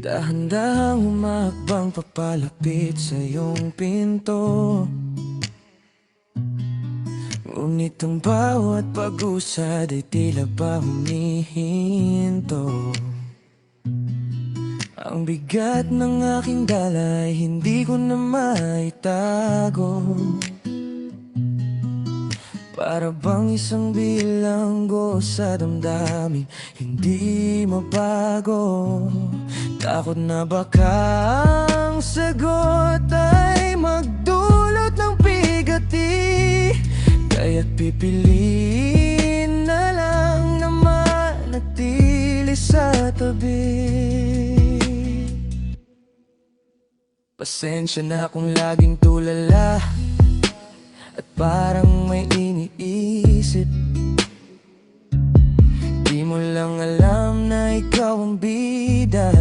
Dahan-dahang humakbang papalapit sa iyong pinto. Ngunit ang bawat pag-usad ay tila ba humihinto. Ang bigat ng aking dala ay hindi ko na maitago. Para bang isang bilanggo sa damdamin, hindi mabago. Takot na baka ang sagot ay magdulot ng bigati, kaya't pipiliin na lang na manatili sa tabi. Pasensya na kung laging tulala at parang may iniisip. Di mo lang alam na ikaw ang bida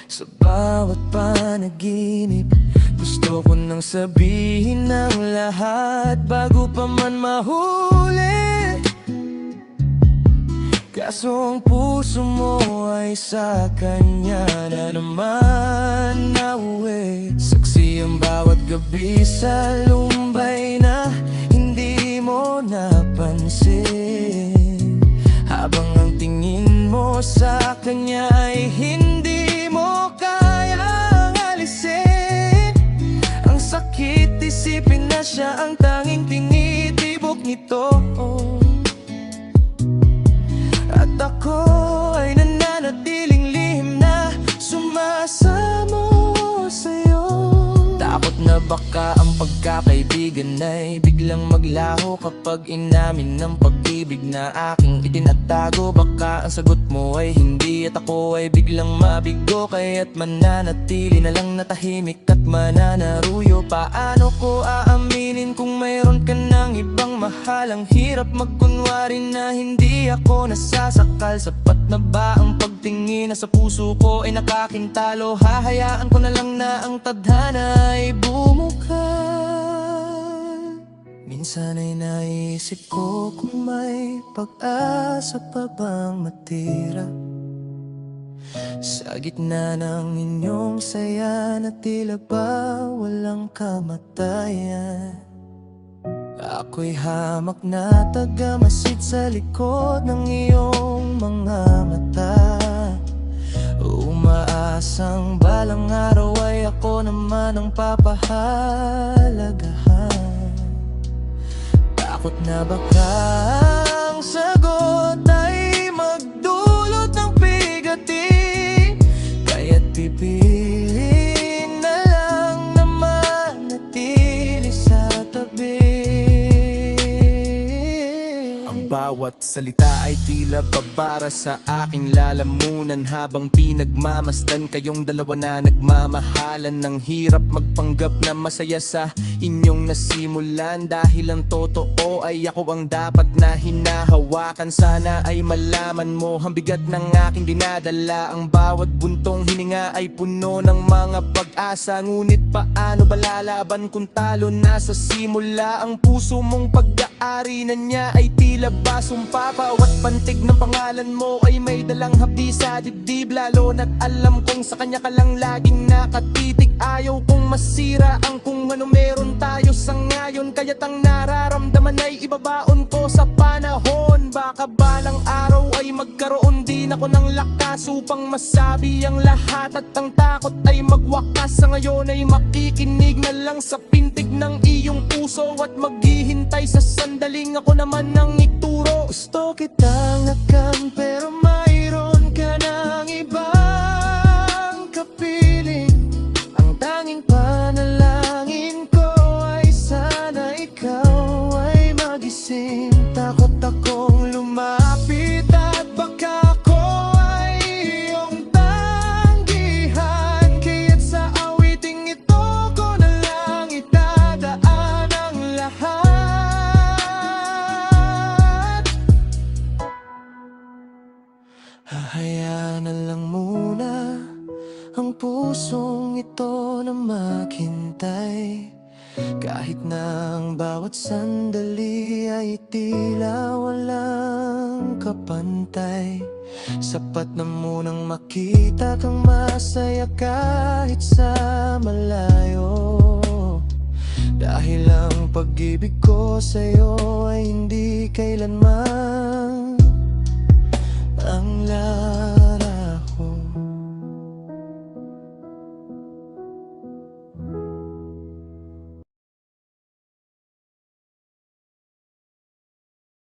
sa bawat panaginip. Gusto ko nang sabihin ang lahat bago pa man mahuli, kaso ang puso mo ay sa kanya na naman nauwi. Saksi ang bawat gabi sa lumbay na hindi mo napansin, habang ang tingin mo sa kanya ay hindi mo kayang alisin. Ang sakit isipin na siya ang tanging tinitibok nito, at ako ay nananatiling lihim na sumasamo sa'yo. Takot na baka ang pagkakaibigan ay biglang maglaho kapag inamin ng pag-ibig na aking itinatago. Baka ang sagot mo ay hindi at ako ay biglang mabigo, kaya't mananatili na lang na tahimik at mananaruyo. Paano ko aaminin kung mayroon ka ng ibang mahal? Ang hirap magkunwari na hindi ako nasasakal. Sapat na ba ang pagtingin na sa puso ko ay nakakintalo? Hahayaan ko na lang na ang tadhana ay bumukal. Minsan ay naisip ko kung may pag-asa pa bang matira sa gitna ng inyong saya na tila ba walang kamatayan. Ako'y hamak na tagamasid sa likod ng iyong mga mata, umaasang balang araw ay ako naman ang papahalagahan. Takot na baka ang sagot ay magdulot ng bigati, kaya't pipiliin na lang na manatili sa tabi. Bawat salita ay tila babara sa aking lalamunan, habang pinagmamasdan kayong dalawa na nagmamahalan. Ng hirap magpanggap na masaya sa inyong nasimulan, dahil ang totoo ay ako ang dapat na hinahawakan. Sana ay malaman mo ang bigat ng aking dinadala. Ang bawat buntong hininga ay puno ng mga pag-asa, ngunit paano ba lalaban kung talo na sa simula? Ang puso mong pag-aari na niya ay tila ba sumpa? Bawat pantig ng pangalan mo ay may dalang hapdi sa dibdib, lalo na't alam kong sa kanya ka lang laging nakatitig. Ayaw kong masira ang kung ano meron tayo sa ngayon, kaya't ang nararamdaman ay ibabaon ko sa panahon. Baka balang araw ay magkaroon din ako ng lakas upang masabi ang lahat, at ang takot ay magwakas. Sa ngayon ay makikinig na lang sa pintig ng iyong puso, at maghihintay sa sandaling ako naman ang ituro. Gusto kitang hakam pero mayroon ka ng ibang kapiling. Ang tanging panalangin ko ay sana ikaw ay magising. Takot akong lumapit at baka ako ay iyong tanggihan, kaya't sa awiting ito ko na lang itadaan ang lahat. Hahayaan na lang muna ang pusong ito na maghintay, kahit na ang bawat sandali ay tila walang walang kapantay. Sapat na munang makita kang masaya kahit sa malayo. Dahil ang pag-ibig ko sa'yo ay hindi kailanman ang lahat.